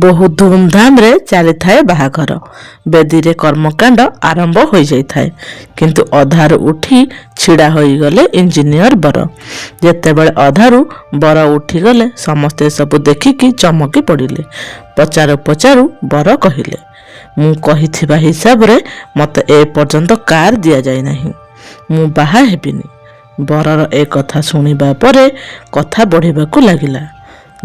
ବହୁ ଧୁମଧାମରେ ଚାଲିଥାଏ ବାହାଘର। ବେଦୀରେ କର୍ମକାଣ୍ଡ ଆରମ୍ଭ ହୋଇଯାଇଥାଏ। କିନ୍ତୁ ଅଧାରୁ ଉଠି ଛିଡ଼ା ହୋଇଗଲେ ଇଞ୍ଜିନିୟର ବର। ଯେତେବେଳେ ଅଧାରୁ ବର ଉଠିଗଲେ ସମସ୍ତେ ସବୁ ଦେଖିକି ଚମକି ପଡ଼ିଲେ। ପଚାରୁ ପଚାରୁ ବର କହିଲେ, ମୁଁ କହିଥିବା ହିସାବରେ ମୋତେ ଏପର୍ଯ୍ୟନ୍ତ କାର୍ ଦିଆଯାଇନାହିଁ। ମୁଁ ବାହା ହେବିନି। ବରର ଏ କଥା ଶୁଣିବା ପରେ କଥା ବଢ଼ିବାକୁ ଲାଗିଲା।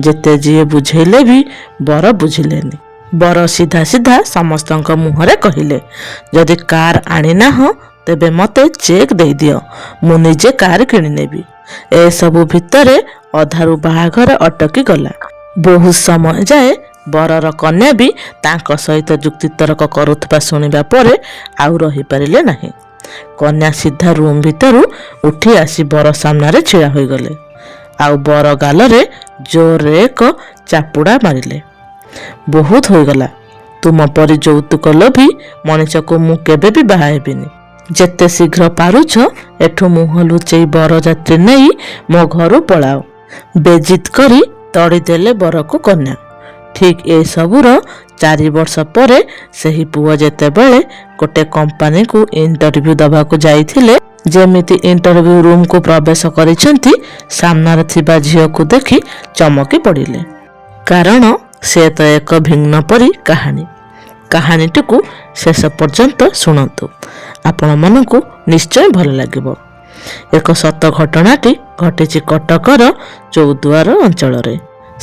ଯେତେ ଯିଏ ବୁଝେଇଲେ ବି ବର ବୁଝିଲେନି। ବର ସିଧା ସିଧା ସମସ୍ତଙ୍କ ମୁହଁରେ କହିଲେ, ଯଦି କାର୍ ଆଣିନାହଁ ତେବେ ମୋତେ ଚେକ୍ ଦେଇଦିଅ, ମୁଁ ନିଜେ କାର୍ କିଣିନେବି। ଏସବୁ ଭିତରେ ଅଧାରୁ ବାହାଘର ଅଟକି ଗଲା। ବହୁତ ସମୟ ଯାଏ ବରର କନ୍ୟା ବି ତାଙ୍କ ସହିତ ଯୁକ୍ତିତର୍କ କରୁଥିବା ଶୁଣିବା ପରେ ଆଉ ରହିପାରିଲେ ନାହିଁ। କନ୍ୟା ସିଧା ରୁମ୍ ଭିତରୁ ଉଠି ଆସି ବର ସାମ୍ନାରେ ଛିଡ଼ା ହୋଇଗଲେ। ଆଉ ବର ଗାଲରେ ଜୋରରେ ଏକ ଚାପୁଡ଼ା ମାରିଲେ। ବହୁତ ହୋଇଗଲା। ତୁମ ପରି ଯୌତୁକ ଲୋଭୀ ମଣିଷକୁ ମୁଁ କେବେ ବି ବାହା ହେବିନି। ଯେତେ ଶୀଘ୍ର ପାରୁଛ ଏଠୁ ମୁହଁ ଲୁଚେଇ ବରଯାତ୍ରୀ ନେଇ ମୋ ଘରୁ ପଳାଅ। ବେଜିତ୍ କରି ତଡ଼ିଦେଲେ ବରକୁ କନ୍ୟା। ଠିକ୍ ଏସବୁର 4 ବର୍ଷ ପରେ ସେହି ପୁଅ ଯେତେବେଳେ ଗୋଟେ କମ୍ପାନୀକୁ ଇଣ୍ଟରଭ୍ୟୁ ଦେବାକୁ ଯାଇଥିଲେ, ଯେମିତି ଇଣ୍ଟରଭ୍ୟୁ ରୁମ୍କୁ ପ୍ରବେଶ କରିଛନ୍ତି ସାମ୍ନାରେ ଥିବା ଝିଅକୁ ଦେଖି ଚମକି ପଡ଼ିଲେ। କାରଣ ସେ ତ ଏକ ଭିନ୍ନ ପରି କାହାଣୀ। କାହାଣୀଟିକୁ ଶେଷ ପର୍ଯ୍ୟନ୍ତ ଶୁଣନ୍ତୁ, ଆପଣମାନଙ୍କୁ ନିଶ୍ଚୟ ଭଲ ଲାଗିବ। ଏକ ସତ ଘଟଣାଟି ଘଟିଛି କଟକର ଚୌଦ୍ୱାର ଅଞ୍ଚଳରେ।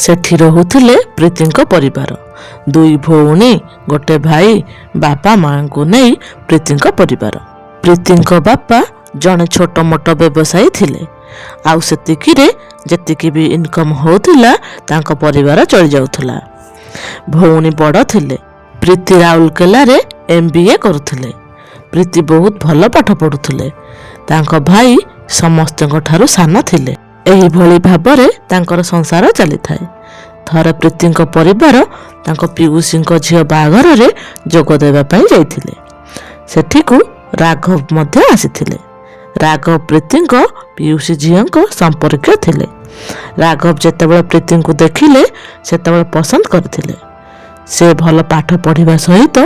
ସେଠି ରହୁଥିଲେ ପ୍ରୀତିଙ୍କ ପରିବାର। 2 ଭଉଣୀ, ଗୋଟେ ଭାଇ, ବାପା ମାଙ୍କୁ ନେଇ ପ୍ରୀତିଙ୍କ ପରିବାର। ପ୍ରୀତିଙ୍କ ବାପା ଜଣେ ଛୋଟ ମୋଟ ବ୍ୟବସାୟୀ ଥିଲେ। ଆଉ ସେତିକିରେ ଯେତିକି ବି ଇନକମ୍ ହେଉଥିଲା ତାଙ୍କ ପରିବାର ଚଳିଯାଉଥିଲା। ଭଉଣୀ ବଡ଼ ଥିଲେ। ପ୍ରୀତି ରାଉରକେଲାରେ MBA କରୁଥିଲେ। ପ୍ରୀତି ବହୁତ ଭଲ ପାଠ ପଢ଼ୁଥିଲେ। ତାଙ୍କ ଭାଇ ସମସ୍ତଙ୍କ ଠାରୁ ସାନ ଥିଲେ। ଏହିଭଳି ଭାବରେ ତାଙ୍କର ସଂସାର ଚାଲିଥାଏ। ଥରେ ପ୍ରୀତିଙ୍କ ପରିବାର ତାଙ୍କ ପିଉସୀଙ୍କ ଝିଅ ବାହାଘରରେ ଯୋଗ ଦେବା ପାଇଁ ଯାଇଥିଲେ। ସେଠିକୁ ରାଘବ ମଧ୍ୟ ଆସିଥିଲେ। ରାଘବ ପ୍ରୀତିଙ୍କ ପିଉସୀ ଝିଅଙ୍କ ସମ୍ପର୍କୀୟ ଥିଲେ। ରାଘବ ଯେତେବେଳେ ପ୍ରୀତିଙ୍କୁ ଦେଖିଲେ ସେତେବେଳେ ପସନ୍ଦ କରିଥିଲେ। ସେ ଭଲ ପାଠ ପଢ଼ିବା ସହିତ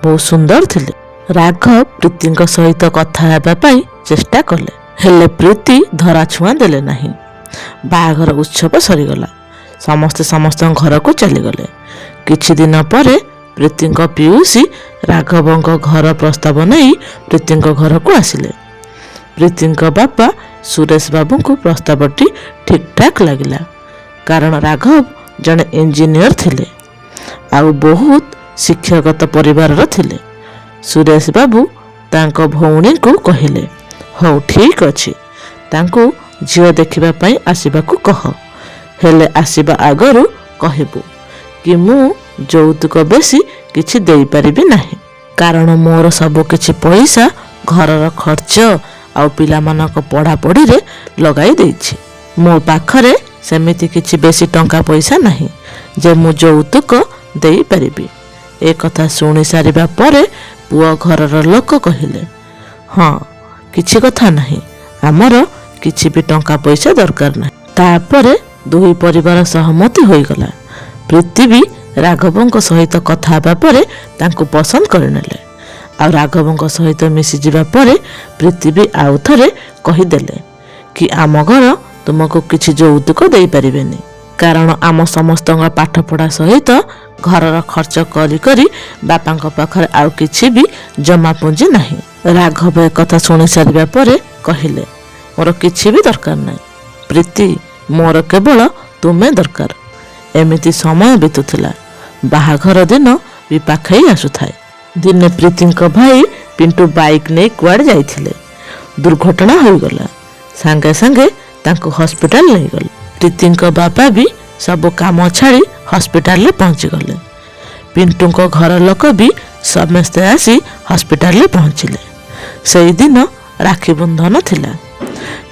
ବହୁତ ସୁନ୍ଦର ଥିଲେ। ରାଘବ ପ୍ରୀତିଙ୍କ ସହିତ କଥା ହେବା ପାଇଁ ଚେଷ୍ଟା କଲେ, ହେଲେ ପ୍ରୀତି ଧରାଛୁଆଁ ଦେଲେ ନାହିଁ। ବାହାଘର ଉତ୍ସବ ସରିଗଲା। ସମସ୍ତେ ସମସ୍ତଙ୍କ ଘରକୁ ଚାଲିଗଲେ। କିଛି ଦିନ ପରେ ପ୍ରୀତିଙ୍କ ପିଉସୀ ରାଘବଙ୍କ ଘର ପ୍ରସ୍ତାବ ନେଇ ପ୍ରୀତିଙ୍କ ଘରକୁ ଆସିଲେ। ପ୍ରୀତିଙ୍କ ବାପା ସୁରେଶ ବାବୁଙ୍କୁ ପ୍ରସ୍ତାବଟି ଠିକ୍ଠାକ୍ ଲାଗିଲା। କାରଣ ରାଘବ ଜଣେ ଇଞ୍ଜିନିୟର ଥିଲେ ଆଉ ବହୁତ ଶିକ୍ଷାଗତ ପରିବାରର ଥିଲେ। ସୁରେଶ ବାବୁ ତାଙ୍କ ଭଉଣୀଙ୍କୁ କହିଲେ, ହଉ ଠିକ୍ ଅଛି, ତାଙ୍କୁ ଝିଅ ଦେଖିବା ପାଇଁ ଆସିବାକୁ କହ। ହେଲେ ଆସିବା ଆଗରୁ କହିବୁ କି ମୁଁ ଯୌତୁକ ବେଶୀ କିଛି ଦେଇପାରିବି ନାହିଁ। କାରଣ ମୋର ସବୁ କିଛି ପଇସା ଘରର ଖର୍ଚ୍ଚ ଆଉ ପିଲାମାନଙ୍କ ପଢ଼ାପଢ଼ିରେ ଲଗାଇ ଦେଇଛି। ମୋ ପାଖରେ ସେମିତି କିଛି ବେଶୀ ଟଙ୍କା ପଇସା ନାହିଁ ଯେ ମୁଁ ଯୌତୁକ ଦେଇପାରିବି। ଏ କଥା ଶୁଣି ସାରିବା ପରେ ପୁଅ ଘରର ଲୋକ କହିଲେ, ହଁ, କିଛି କଥା ନାହିଁ, ଆମର କିଛି ବି ଟଙ୍କା ପଇସା ଦରକାର ନାହିଁ। ତାପରେ 2 ପରିବାର ସହମତି ହୋଇଗଲା। ପ୍ରୀତି ବି ରାଘବଙ୍କ ସହିତ କଥା ହେବା ପରେ ତାଙ୍କୁ ପସନ୍ଦ କରିନେଲେ। ଆଉ ରାଘବଙ୍କ ସହିତ ମିଶିଯିବା ପରେ ପ୍ରୀତି ବି ଆଉ ଥରେ କହିଦେଲେ କି ଆମ ଘର ତୁମକୁ କିଛି ଯୌତୁକ ଦେଇପାରିବେନି। କାରଣ ଆମ ସମସ୍ତଙ୍କ ପାଠପଢ଼ା ସହିତ ଘରର ଖର୍ଚ୍ଚ କରି କରି ବାପାଙ୍କ ପାଖରେ ଆଉ କିଛି ବି ଜମା ପୁଞ୍ଜି ନାହିଁ। ରାଘବ କଥା ଶୁଣି ସାରିବା ପରେ କହିଲେ, ମୋର କିଛି ବି ଦରକାର ନାହିଁ ପ୍ରୀତି, ମୋର କେବଳ ତୁମେ ଦରକାର। ଏମିତି ସମୟ ବିତୁଥିଲା। ବାହାଘର ଦିନ ବି ପାଖେଇ ଆସୁଥାଏ। ଦିନେ ପ୍ରୀତିଙ୍କ ଭାଇ ପିଣ୍ଟୁ ବାଇକ୍ ନେଇ କୁଆଡ଼େ ଯାଇଥିଲେ। ଦୁର୍ଘଟଣା ହୋଇଗଲା। ସାଙ୍ଗେ ସାଙ୍ଗେ ତାଙ୍କୁ ହସ୍ପିଟାଲ ନେଇଗଲେ। ପ୍ରୀତିଙ୍କ ବାପା ବି ସବୁ କାମ ଛାଡ଼ି ହସ୍ପିଟାଲରେ ପହଞ୍ଚିଗଲେ। ପିଣ୍ଟୁଙ୍କ ଘର ଲୋକ ବି ସମସ୍ତେ ଆସି ହସ୍ପିଟାଲରେ ପହଞ୍ଚିଲେ। ସେଇଦିନ ରାକ୍ଷୀ ବନ୍ଧନ ଥିଲା।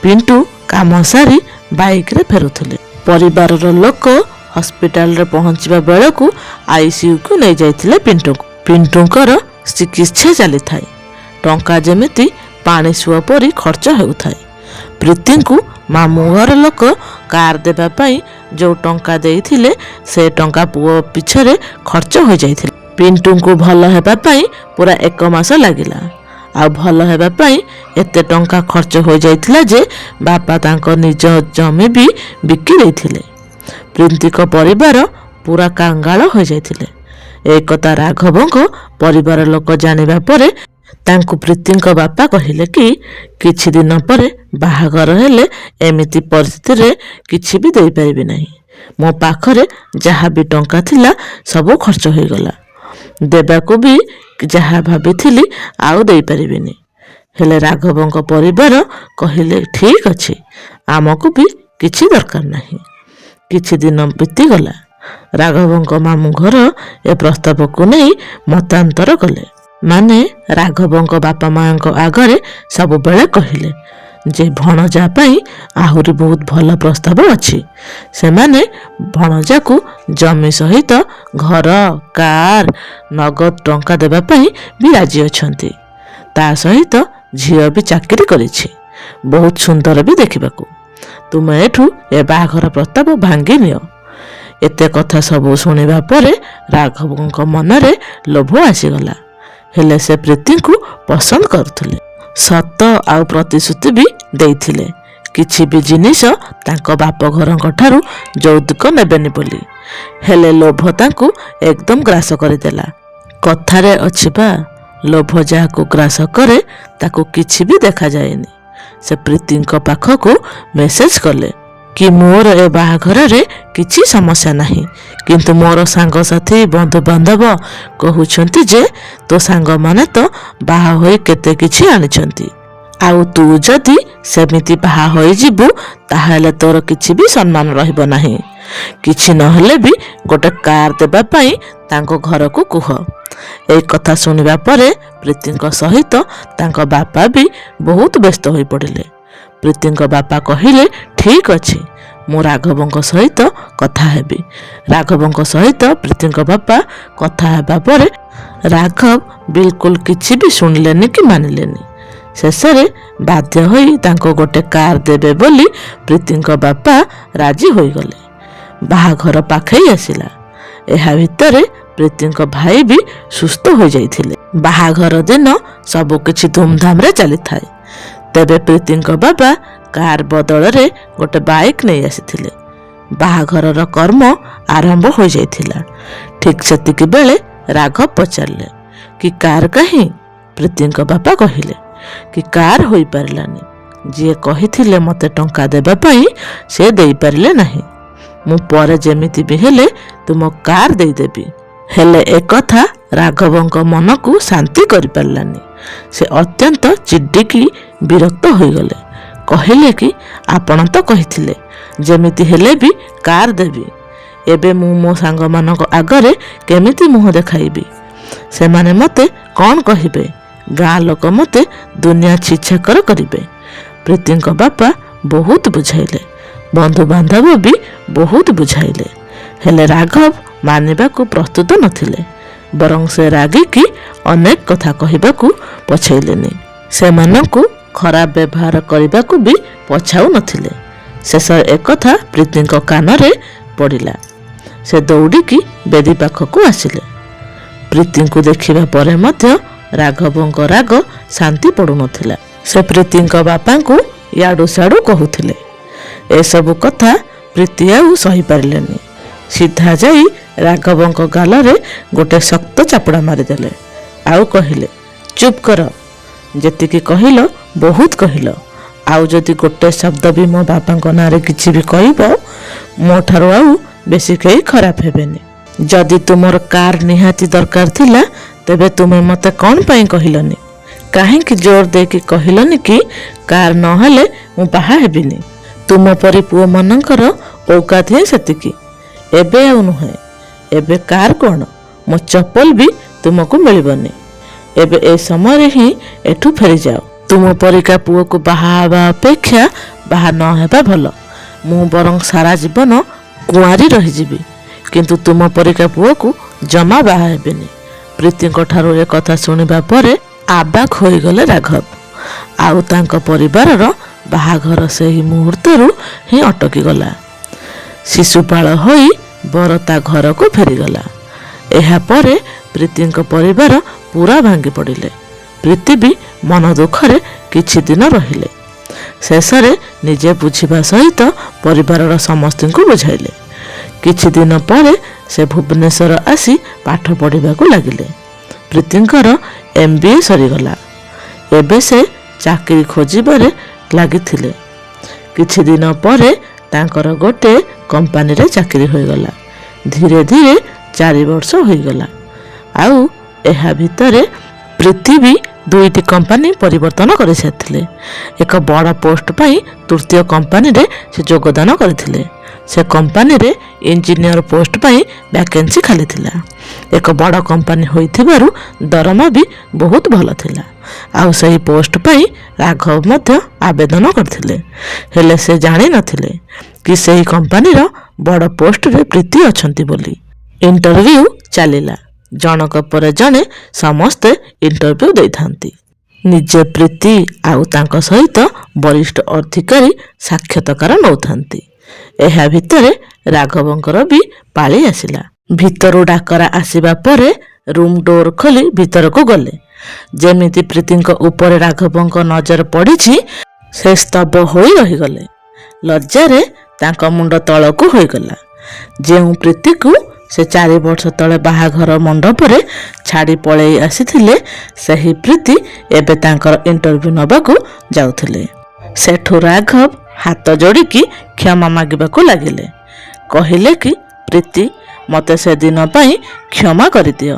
ପିଣ୍ଟୁ କାମ ସାରି ବାଇକ୍ରେ ଫେରୁଥିଲେ। ପରିବାରର ଲୋକ ହସ୍ପିଟାଲରେ ପହଞ୍ଚିବା ବେଳକୁ ICUକୁ ନେଇଯାଇଥିଲେ ପିଣ୍ଟୁଙ୍କୁ। ପିଣ୍ଟୁଙ୍କର ଚିକିତ୍ସା ଚାଲିଥାଏ। ଟଙ୍କା ଯେମିତି ପାଣି ସୁଅ ପରି ଖର୍ଚ୍ଚ ହେଉଥାଏ। ପ୍ରୀତିଙ୍କୁ ମାମୁଁ ଘର ଲୋକ କାର୍ ଦେବା ପାଇଁ ଯେଉଁ ଟଙ୍କା ଦେଇଥିଲେ ସେ ଟଙ୍କା ପୁଅ ପିଛରେ ଖର୍ଚ୍ଚ ହୋଇଯାଇଥିଲା। ପିଣ୍ଟୁଙ୍କୁ ଭଲ ହେବା ପାଇଁ ପୁରା 1 ମାସ ଲାଗିଲା। ଆଉ ଭଲ ହେବା ପାଇଁ ଏତେ ଟଙ୍କା ଖର୍ଚ୍ଚ ହୋଇଯାଇଥିଲା ଯେ ବାପା ତାଙ୍କ ନିଜ ଜମି ବି ବିକି ଦେଇଥିଲେ। ପ୍ରୀତିଙ୍କ ପରିବାର ପୁରା କାଙ୍ଗାଳ ହୋଇଯାଇଥିଲେ। ଏ କଥା ରାଘବଙ୍କ ପରିବାର ଲୋକ ଜାଣିବା ପରେ ତାଙ୍କୁ ପ୍ରୀତିଙ୍କ ବାପା କହିଲେ କି କିଛି ଦିନ ପରେ ବାହାଘର ହେଲେ ଏମିତି ପରିସ୍ଥିତିରେ କିଛି ବି ଦେଇପାରିବି ନାହିଁ। ମୋ ପାଖରେ ଯାହା ବି ଟଙ୍କା ଥିଲା ସବୁ ଖର୍ଚ୍ଚ ହୋଇଗଲା। ଦେବାକୁ ବି ଯାହା ଭାବିଥିଲି ଆଉ ଦେଇପାରିବିନି। ହେଲେ ରାଘବଙ୍କ ପରିବାର କହିଲେ ଠିକ୍ ଅଛି, ଆମକୁ ବି କିଛି ଦରକାର ନାହିଁ। କିଛି ଦିନ ବିତିଗଲା। ରାଘବଙ୍କ ମାମୁଁ ଘର ଏ ପ୍ରସ୍ତାବକୁ ନେଇ ମତାନ୍ତର କଲେ। ମାନେ ରାଘବଙ୍କ ବାପା ମାଙ୍କ ଆଗରେ ସବୁବେଳେ କହିଲେ ଯେ ଭଣଜା ପାଇଁ ଆହୁରି ବହୁତ ଭଲ ପ୍ରସ୍ତାବ ଅଛି। ସେମାନେ ଭଣଜାକୁ ଜମି ସହିତ ଘର, କାର୍, ନଗଦ ଟଙ୍କା ଦେବା ପାଇଁ ବି ରାଜି ଅଛନ୍ତି। ତା ସହିତ ଝିଅ ବି ଚାକିରି କରିଛି, ବହୁତ ସୁନ୍ଦର ବି ଦେଖିବାକୁ। ତୁମେ ଏଠୁ ଏ ବାହାଘର ପ୍ରସ୍ତାବ ଭାଙ୍ଗି ନିଅ। ଏତେ କଥା ସବୁ ଶୁଣିବା ପରେ ରାଘବଙ୍କ ମନରେ ଲୋଭ ଆସିଗଲା। ହେଲେ ସେ ପ୍ରୀତିଙ୍କୁ ପସନ୍ଦ କରୁଥିଲେ। ସତ ଆଉ ପ୍ରତିଶ୍ରୁତି ବି ଦେଇଥିଲେ କିଛି ବି ଜିନିଷ ତାଙ୍କ ବାପଘରଙ୍କ ଠାରୁ ଯୌତୁକ ନେବେନି ବୋଲି। ହେଲେ ଲୋଭ ତାଙ୍କୁ ଏକଦମ ଗ୍ରାସ କରିଦେଲା। କଥାରେ ଅଛି ବା, ଲୋଭ ଯାହାକୁ ଗ୍ରାସ କରେ ତାକୁ କିଛି ବି ଦେଖାଯାଏନି। ସେ ପ୍ରୀତିଙ୍କ ପାଖକୁ ମେସେଜ କଲେ କି ମୋର ଏ ବାହାଘରରେ କିଛି ସମସ୍ୟା ନାହିଁ, କିନ୍ତୁ ମୋର ସାଙ୍ଗସାଥି ବନ୍ଧୁବାନ୍ଧବ କହୁଛନ୍ତି ଯେ ତୋ ସାଙ୍ଗମାନେ ତ ବାହା ହୋଇ କେତେ କିଛି ଆଣିଛନ୍ତି, ଆଉ ତୁ ଯଦି ସେମିତି ବାହା ହୋଇଯିବୁ ତାହେଲେ ତୋର କିଛି ବି ସମ୍ମାନ ରହିବ ନାହିଁ। କିଛି ନହେଲେ ବି ଗୋଟେ କାର୍ ଦେବା ପାଇଁ ତାଙ୍କ ଘରକୁ କୁହ। এই କଥା ଶୁଣିବା ପରେ ପ୍ରୀତିଙ୍କ ସହିତ ତାଙ୍କ ବାପା ବି ବହୁତ ବ୍ୟସ୍ତ ହୋଇପଡ଼ିଲେ। ପ୍ରୀତିଙ୍କ ବାପା କହିଲେ ଠିକ୍ ଅଛି, ମୁଁ ରାଘବଙ୍କ ସହିତ କଥା ହେବି। ରାଘବଙ୍କ ସହିତ ପ୍ରୀତିଙ୍କ ବାପା କଥା ହେବା ପରେ ରାଘବ ବିଲକୁଲ କିଛି ବି ଶୁଣିଲେନି କି ମାନିଲେନି। ଶେଷରେ ବାଧ୍ୟ ହୋଇ ତାଙ୍କୁ ଗୋଟେ କାର୍ ଦେବେ ବୋଲି ପ୍ରୀତିଙ୍କ ବାପା ରାଜି ହୋଇଗଲେ। ବାହାଘର ପାଖେଇ ଆସିଲା। ଏହା ଭିତରେ ପ୍ରୀତିଙ୍କ ଭାଇ ବି ସୁସ୍ଥ ହୋଇଯାଇଥିଲେ। ବାହାଘର ଦିନ ସବୁକିଛି ଧୁମଧାମରେ ଚାଲିଥାଏ। ତେବେ ପ୍ରୀତିଙ୍କ ବାବା କାର୍ ବଦଳରେ ଗୋଟେ ବାଇକ୍ ନେଇ ଆସିଥିଲେ। ବାହାଘରର କର୍ମ ଆରମ୍ଭ ହୋଇଯାଇଥିଲା। ଠିକ୍ ସେତିକି ବେଳେ ରାଘବ ପଚାରିଲେ କି କାର୍ କାହିଁ? ପ୍ରୀତିଙ୍କ ବାପା କହିଲେ କି କାର୍ ହୋଇପାରିଲାନି। ଯିଏ କହିଥିଲେ ମୋତେ ଟଙ୍କା ଦେବା ପାଇଁ ସେ ଦେଇପାରିଲେ ନାହିଁ। ମୁଁ ପରେ ଯେମିତି ବି ହେଲେ ତୁମ କାର୍ ଦେଇଦେବି। ହେଲେ ଏକଥା ରାଘବଙ୍କ ମନକୁ ଶାନ୍ତି କରିପାରିଲାନି। ସେ ଅତ୍ୟନ୍ତ ଚିଡ଼ିକି ବିରକ୍ତ ହୋଇଗଲେ। କହିଲେ କି ଆପଣ ତ କହିଥିଲେ ଯେମିତି ହେଲେ ବି କାର୍ ଦେବି। ଏବେ ମୁଁ ମୋ ସାଙ୍ଗମାନଙ୍କ ଆଗରେ କେମିତି ମୁହଁ ଦେଖାଇବି? ସେମାନେ ମୋତେ କ'ଣ କହିବେ? ଗାଁ ଲୋକ ମୋତେ ଦୁନିଆ ଛିଛାକର କରିବେ। ପ୍ରୀତିଙ୍କ ବାପା ବହୁତ ବୁଝାଇଲେ, ବନ୍ଧୁବାନ୍ଧବ ବି ବହୁତ ବୁଝାଇଲେ। ହେଲେ ରାଘବ ମାନିବାକୁ ପ୍ରସ୍ତୁତ ନଥିଲେ। ବରଂ ସେ ରାଗିକି ଅନେକ କଥା କହିବାକୁ ପଛେଇଲେନି। ସେମାନଙ୍କୁ ଖରାପ ବ୍ୟବହାର କରିବାକୁ ବି ପଛାଉ ନଥିଲେ। ଶେଷରେ ଏକଥା ପ୍ରୀତିଙ୍କ କାନରେ ପଡ଼ିଲା। ସେ ଦୌଡ଼ିକି ବେଦୀ ପାଖକୁ ଆସିଲେ। ପ୍ରୀତିଙ୍କୁ ଦେଖିବା ପରେ ମଧ୍ୟ ରାଘବଙ୍କ ରାଗ ଶାନ୍ତି ପଡ଼ୁନଥିଲା। ସେ ପ୍ରୀତିଙ୍କ ବାପାଙ୍କୁ ଇଆଡ଼ୁ ସିଆଡ଼ୁ କହୁଥିଲେ। ଏସବୁ କଥା ପ୍ରୀତି ଆଉ ସହିପାରିଲେନି। ସିଧା ଯାଇ ରାଘବଙ୍କ ଗାଲରେ ଗୋଟେ ଶକ୍ତ ଚାପୁଡ଼ା ମାରିଦେଲେ। ଆଉ କହିଲେ ଚୁପ୍ କର, ଯେତିକି କହିଲ ବହୁତ କହିଲ। ଆଉ ଯଦି ଗୋଟେ ଶବ୍ଦ ବି ମୋ ବାପାଙ୍କ ନାଁରେ କିଛି ବି କହିବ, ମୋ ଠାରୁ ଆଉ ବେଶୀ କେହି ଖରାପ ହେବେନି। ଯଦି ତୁମର କାର୍ ନିହାତି ଦରକାର ଥିଲା ତେବେ ତୁମେ ମୋତେ କ'ଣ ପାଇଁ କହିଲନି? କାହିଁକି ଜୋର ଦେଇକି କହିଲନି କି କାର୍ ନହେଲେ ମୁଁ ବାହା ହେବିନି? ତୁମ ପରି ପୁଅମାନଙ୍କର ଔକାତ ହିଁ ସେତିକି। ଏବେ ଆଉ ନୁହେଁ। ଏବେ କାର୍ କ'ଣ, ମୋ ଚପଲ ବି ତୁମକୁ ମିଳିବନି। ଏବେ ଏ ସମୟରେ ହିଁ ଏଠୁ ଫେରିଯାଅ। ତୁମ ପରିକା ପୁଅକୁ ବାହା ହେବା ଅପେକ୍ଷା ବାହା ନ ହେବା ଭଲ। ମୁଁ ବରଂ ସାରା ଜୀବନ କୁଆଁରୀ ରହିଯିବି, କିନ୍ତୁ ତୁମ ପରିକା ପୁଅକୁ ଜମା ବାହା ହେବିନି। ପ୍ରୀତିଙ୍କ ଠାରୁ ଏ କଥା ଶୁଣିବା ପରେ ଆବାକ୍ ହୋଇଗଲେ ରାଘବ। ଆଉ ତାଙ୍କ ପରିବାରର ବାହାଘର ସେହି ମୁହୂର୍ତ୍ତରୁ ହିଁ ଅଟକିଗଲା। ଶିଶୁପାଳ ହୋଇ ବର ତା ଘରକୁ ଫେରିଗଲା। ଏହାପରେ ପ୍ରୀତିଙ୍କ ପରିବାର ପୁରା ଭାଙ୍ଗି ପଡ଼ିଲେ। ପ୍ରୀତି ବି ମନ ଦୁଃଖରେ କିଛି ଦିନ ରହିଲେ। ଶେଷରେ ନିଜେ ବୁଝିବା ସହିତ ପରିବାରର ସମସ୍ତଙ୍କୁ ବୁଝାଇଲେ। କିଛି ଦିନ ପରେ ସେ ଭୁବନେଶ୍ୱର ଆସି ପାଠ ପଢ଼ିବାକୁ ଲାଗିଲେ। ପ୍ରୀତିଙ୍କର MBA ସରିଗଲା। ଏବେ ସେ ଚାକିରି ଖୋଜିବାରେ ଲାଗିଥିଲେ। କିଛି ଦିନ ପରେ ତାଙ୍କର ଗୋଟିଏ କମ୍ପାନୀରେ ଚାକିରି ହୋଇଗଲା। ଧୀରେ ଧୀରେ 4 ବର୍ଷ ହୋଇଗଲା। ଆଉ ଏହା ଭିତରେ ପ୍ରୀତି ବି 2ଟି କମ୍ପାନୀ ପରିବର୍ତ୍ତନ କରିସାରିଥିଲେ। ଏକ ବଡ଼ ପୋଷ୍ଟ ପାଇଁ ତୃତୀୟ କମ୍ପାନୀରେ ସେ ଯୋଗଦାନ କରିଥିଲେ। ସେ କମ୍ପାନୀରେ ଇଞ୍ଜିନିୟର ପୋଷ୍ଟ ପାଇଁ ଭ୍ୟାକେନ୍ସି ଖାଲି ଥିଲା। ଏକ ବଡ଼ କମ୍ପାନୀ ହୋଇଥିବାରୁ ଦରମା ବି ବହୁତ ଭଲ ଥିଲା। ଆଉ ସେହି ପୋଷ୍ଟ ପାଇଁ ରାଘବ ମଧ୍ୟ ଆବେଦନ କରିଥିଲେ। ହେଲେ ସେ ଜାଣିନଥିଲେ କି ସେହି କମ୍ପାନୀର ବଡ଼ ପୋଷ୍ଟରେ ପ୍ରୀତି ଅଛନ୍ତି ବୋଲି। ଇଣ୍ଟରଭ୍ୟୁ ଚାଲିଲା। ଜଣକ ପରେ ଜଣେ ସମସ୍ତେ ଇଣ୍ଟରଭ୍ୟୁ ଦେଇଥାନ୍ତି। ନିଜେ ପ୍ରୀତି ଆଉ ତାଙ୍କ ସହିତ ବରିଷ୍ଠ ଅଧିକାରୀ ସାକ୍ଷାତକାର ନେଉଥାନ୍ତି। ଏହା ଭିତରେ ରାଘବଙ୍କର ବି ପାଳି ଆସିଲା। ଭିତରୁ ଡାକରା ଆସିବା ପରେ ରୁମ୍ ଡୋର ଖୋଲି ଭିତରକୁ ଗଲେ। ଯେମିତି ପ୍ରୀତିଙ୍କ ଉପରେ ରାଘବଙ୍କ ନଜର ପଡ଼ିଛି, ସେ ସ୍ତବ୍ଧ ହୋଇ ରହିଗଲେ। ଲଜ୍ଜାରେ ତାଙ୍କ ମୁଣ୍ଡ ତଳକୁ ହୋଇଗଲା। ଯେଉଁ ପ୍ରୀତିକୁ ସେ 4 ବର୍ଷ ତଳେ ବାହାଘର ମଣ୍ଡପରେ ଛାଡ଼ି ପଳେଇ ଆସିଥିଲେ, ସେହି ପ୍ରୀତି ଏବେ ତାଙ୍କର ଇଣ୍ଟରଭ୍ୟୁ ନେବାକୁ ଯାଉଥିଲେ। ସେଠୁ ରାଘବ ହାତ ଯୋଡ଼ିକି କ୍ଷମା ମାଗିବାକୁ ଲାଗିଲେ। କହିଲେ କି ପ୍ରୀତି, ମୋତେ ସେଦିନ ପାଇଁ କ୍ଷମା କରିଦିଅ।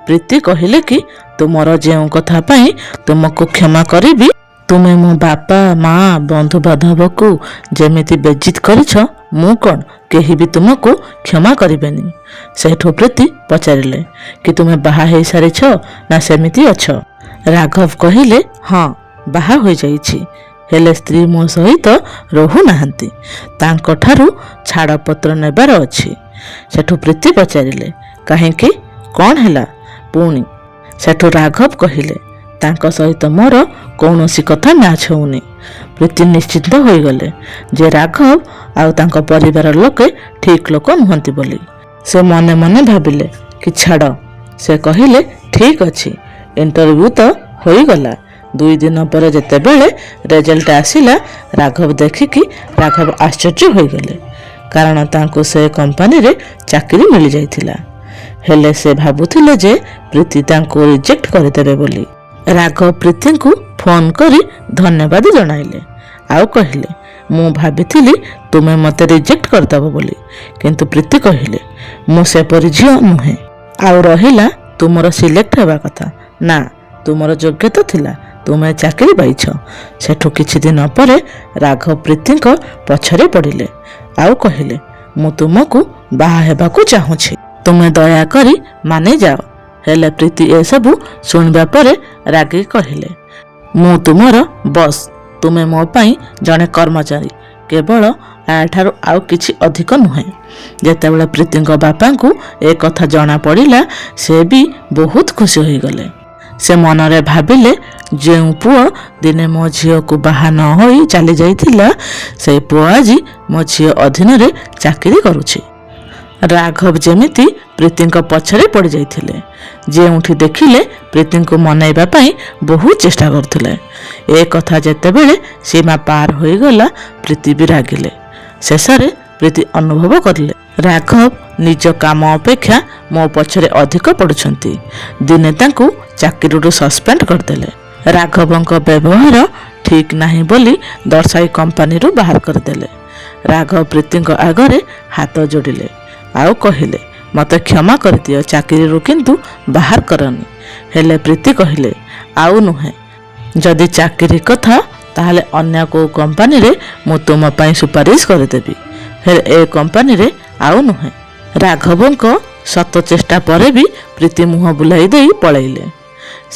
ପ୍ରୀତି କହିଲେ କି ତୁମର ଯେଉଁ କଥା ପାଇଁ ତୁମକୁ କ୍ଷମା କରିବି, ତୁମେ ମୋ ବାପା ମା ବନ୍ଧୁବାନ୍ଧବକୁ ଯେମିତି ବେଜିତ କରିଛ, ମୁଁ କ'ଣ କେହି ବି ତୁମକୁ କ୍ଷମା କରିବେନି। ସେଠୁ ପ୍ରୀତି ପଚାରିଲେ କି ତୁମେ ବାହା ହେଇସାରିଛ ନା ସେମିତି ଅଛ? ରାଘବ କହିଲେ ହଁ, ବାହା ହୋଇଯାଇଛି, ହେଲେ ସ୍ତ୍ରୀ ମୋ ସହିତ ରହୁନାହାନ୍ତି। ତାଙ୍କଠାରୁ ଛାଡ଼ପତ୍ର ନେବାର ଅଛି। ସେଠୁ ପ୍ରୀତି ପଚାରିଲେ କାହିଁକି, କ'ଣ ହେଲା ପୁଣି? ସେଠୁ ରାଘବ କହିଲେ ତାଙ୍କ ସହିତ ମୋର କୌଣସି କଥା ମ୍ୟାଚ୍ ହେଉନି। ପ୍ରୀତି ନିଶ୍ଚିନ୍ତ ହୋଇଗଲେ ଯେ ରାଘବ ଆଉ ତାଙ୍କ ପରିବାର ଲୋକେ ଠିକ୍ ଲୋକ ନୁହନ୍ତି ବୋଲି। ସେ ମନେ ମନେ ଭାବିଲେ କି ଛାଡ଼। ସେ କହିଲେ ଠିକ୍ ଅଛି, ଇଣ୍ଟରଭ୍ୟୁ ତ ହୋଇଗଲା। 2 ଦିନ ପରେ ଯେତେବେଳେ ରେଜଲ୍ଟ ଆସିଲା, ରାଘବ ଦେଖିକି ରାଘବ ଆଶ୍ଚର୍ଯ୍ୟ ହୋଇଗଲେ। କାରଣ ତାଙ୍କୁ ସେ କମ୍ପାନୀରେ ଚାକିରି ମିଳିଯାଇଥିଲା। ହେଲେ ସେ ଭାବୁଥିଲେ ଯେ ପ୍ରୀତି ତାଙ୍କୁ ରିଜେକ୍ଟ କରିଦେବେ ବୋଲି। ରାଘବ ପ୍ରୀତିଙ୍କୁ ଫୋନ୍ କରି ଧନ୍ୟବାଦ ଜଣାଇଲେ। ଆଉ କହିଲେ ମୁଁ ଭାବିଥିଲି ତୁମେ ମୋତେ ରିଜେକ୍ଟ କରିଦେବ ବୋଲି, କିନ୍ତୁ ପ୍ରୀତି କହିଲେ ମୁଁ ସେପରି ଝିଅ ନୁହେଁ। ଆଉ ରହିଲା ତୁମର ସିଲେକ୍ଟ ହେବା କଥା, ନା ତୁମର ଯୋଗ୍ୟତା ଥିଲା, ତୁମେ ଚାକିରି ପାଇଛ। ସେଠୁ କିଛି ଦିନ ପରେ ରାଘବ ପ୍ରୀତିଙ୍କ ପଛରେ ପଡ଼ିଲେ। ଆଉ କହିଲେ ମୁଁ ତୁମକୁ ବାହା ହେବାକୁ ଚାହୁଁଛି, ତୁମେ ଦୟାକରି ମାନିଯାଅ। ହେଲେ ପ୍ରୀତି ଏସବୁ ଶୁଣିବା ପରେ ରାଗି କହିଲେ ମୁଁ ତୁମର ବସ୍, ତୁମେ ମୋ ପାଇଁ ଜଣେ କର୍ମଚାରୀ, କେବଳ ଏହାଠାରୁ ଆଉ କିଛି ଅଧିକ ନୁହେଁ। ଯେତେବେଳେ ପ୍ରୀତିଙ୍କ ବାପାଙ୍କୁ ଏ କଥା ଜଣାପଡ଼ିଲା, ସେ ବି ବହୁତ ଖୁସି ହୋଇଗଲେ। ସେ ମନରେ ଭାବିଲେ ଯେଉଁ ପୁଅ ଦିନେ ମୋ ଝିଅକୁ ବାହା ନ ହୋଇ ଚାଲିଯାଇଥିଲା, ସେହି ପୁଅ ଆଜି ମୋ ଝିଅ ଅଧୀନରେ ଚାକିରି କରୁଛି। ରାଘବ ଯେମିତି ପ୍ରୀତିଙ୍କ ପଛରେ ପଡ଼ିଯାଇଥିଲେ। ଯେଉଁଠି ଦେଖିଲେ ପ୍ରୀତିଙ୍କୁ ମନାଇବା ପାଇଁ ବହୁତ ଚେଷ୍ଟା କରୁଥିଲେ। ଏ କଥା ଯେତେବେଳେ ସୀମା ପାର ହୋଇଗଲା, ପ୍ରୀତି ବି ରାଗିଲେ। ଶେଷରେ ପ୍ରୀତି ଅନୁଭବ କରିଲେ ରାଘବ ନିଜ କାମ ଅପେକ୍ଷା ମୋ ପଛରେ ଅଧିକ ପଡ଼ୁଛନ୍ତି। ଦିନେ ତାଙ୍କୁ ଚାକିରିରୁ ସସ୍ପେଣ୍ଡ କରିଦେଲେ। ରାଘବଙ୍କ ବ୍ୟବହାର ଠିକ୍ ନାହିଁ ବୋଲି ଦର୍ଶାଇ କମ୍ପାନୀରୁ ବାହାର କରିଦେଲେ। ରାଘବ ପ୍ରୀତିଙ୍କ ଆଗରେ ହାତ ଯୋଡ଼ିଲେ। ଆଉ କହିଲେ ମୋତେ କ୍ଷମା କରିଦିଅ, ଚାକିରିରୁ କିନ୍ତୁ ବାହାର କରନି। ହେଲେ ପ୍ରୀତି କହିଲେ ଆଉ ନୁହେଁ, ଯଦି ଚାକିରି କଥା ତାହେଲେ ଅନ୍ୟ କେଉଁ କମ୍ପାନୀରେ ମୁଁ ତୁମ ପାଇଁ ସୁପାରିଶ କରିଦେବି, ହେଲେ ଏ କମ୍ପାନୀରେ ଆଉ ନୁହେଁ। ରାଘବଙ୍କ ଶତ ଚେଷ୍ଟା ପରେ ବି ପ୍ରୀତି ମୁହଁ ବୁଲାଇ ଦେଇ ପଳେଇଲେ।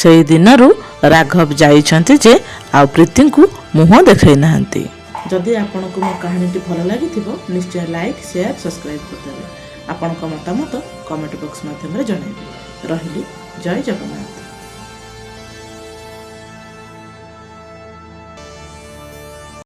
ସେହି ଦିନରୁ ରାଘବ ଯାଇଛନ୍ତି ଯେ ଆଉ ପ୍ରୀତିଙ୍କୁ ମୁହଁ ଦେଖାଇ ନାହାନ୍ତି। ଯଦି ଆପଣଙ୍କୁ ମୋ କାହାଣୀଟି ଭଲ ଲାଗିଥିବ, ନିଶ୍ଚୟ ଲାଇକ୍, ସେୟାର, ସବସ୍କ୍ରାଇବ୍ କରିଦେବେ। ଆପଣଙ୍କ ମତାମତ କମେଣ୍ଟ ବକ୍ସ ମାଧ୍ୟମରେ ଜଣାଇବେ। ରହିଲି, ଜୟ ଜଗନ୍ନାଥ।